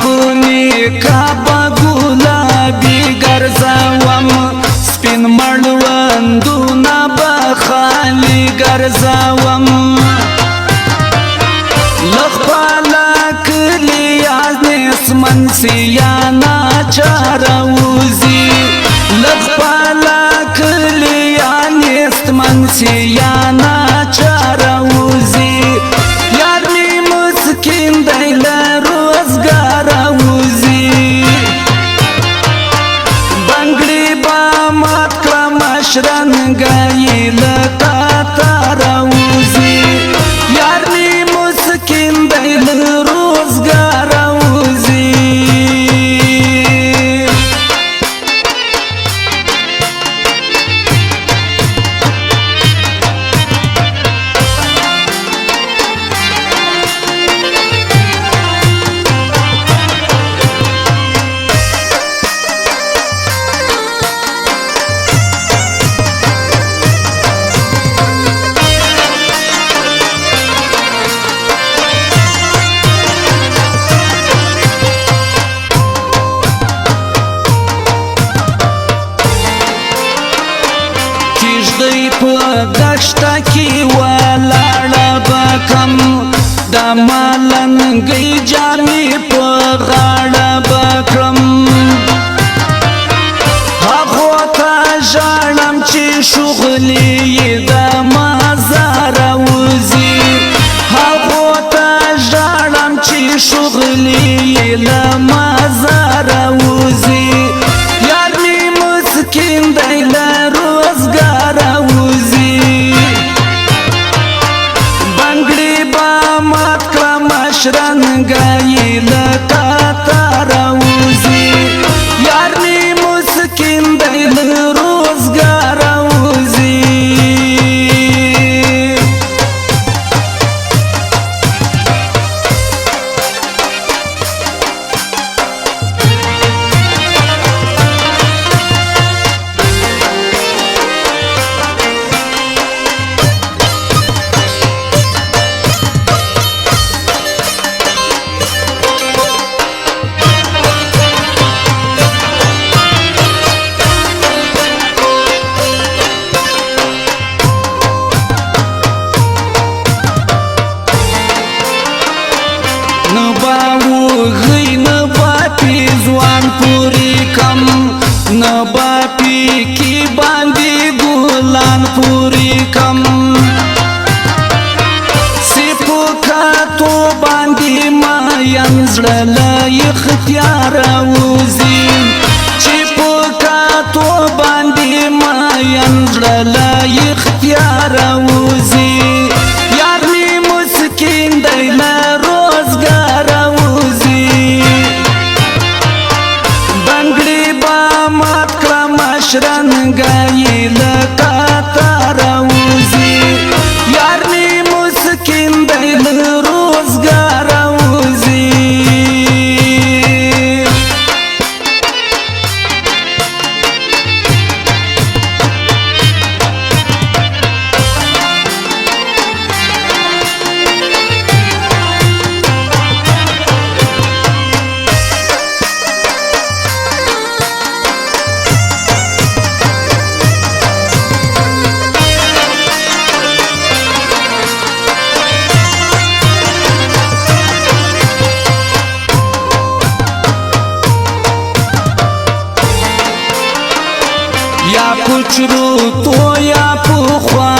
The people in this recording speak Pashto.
پونی کعبه گلابی گرزوم سپین مړوندونه به خالي گرزوم لخپاله کلي نسمن سیانا چاروزی لخپاله کلي نسمن سیانا چاروزی یار می مسکین دی له روزګاره وزي بنګړي به مات کړم شرنګایي له تاتاره وزي یار می مسکین دی له روزګاره وزي کیږدۍ په دښته کې ولاړه به کم د ملنګۍ جامې په غاړه به کړم هغو ته ژاړم چې شغلې یې د مزاره وځي هغو ته ژاړم چې شغلې یې له مزاره وځي یار مې مسکین دی له روزګاره وځي بنګړي به مات کړم شرنګایي له تاتاره وځي یار مې مسکین دی له روزګاره وځي نبا وغی نبا پی ځوان پوری کم نبا پی کی باندې ګلان پوری کم سپو کاتو باندې ما یم زړه له اختیاره وځي چې په کاتو باندې ما یم زړه له اختیاره وځي یار مې مسکین دی له روزګاره وځي بنګړي به مات کړم شرنګایي له تاتاره وځي یار مې مسکین دی له روزګاره وځي یا پچرو تو یا پخوا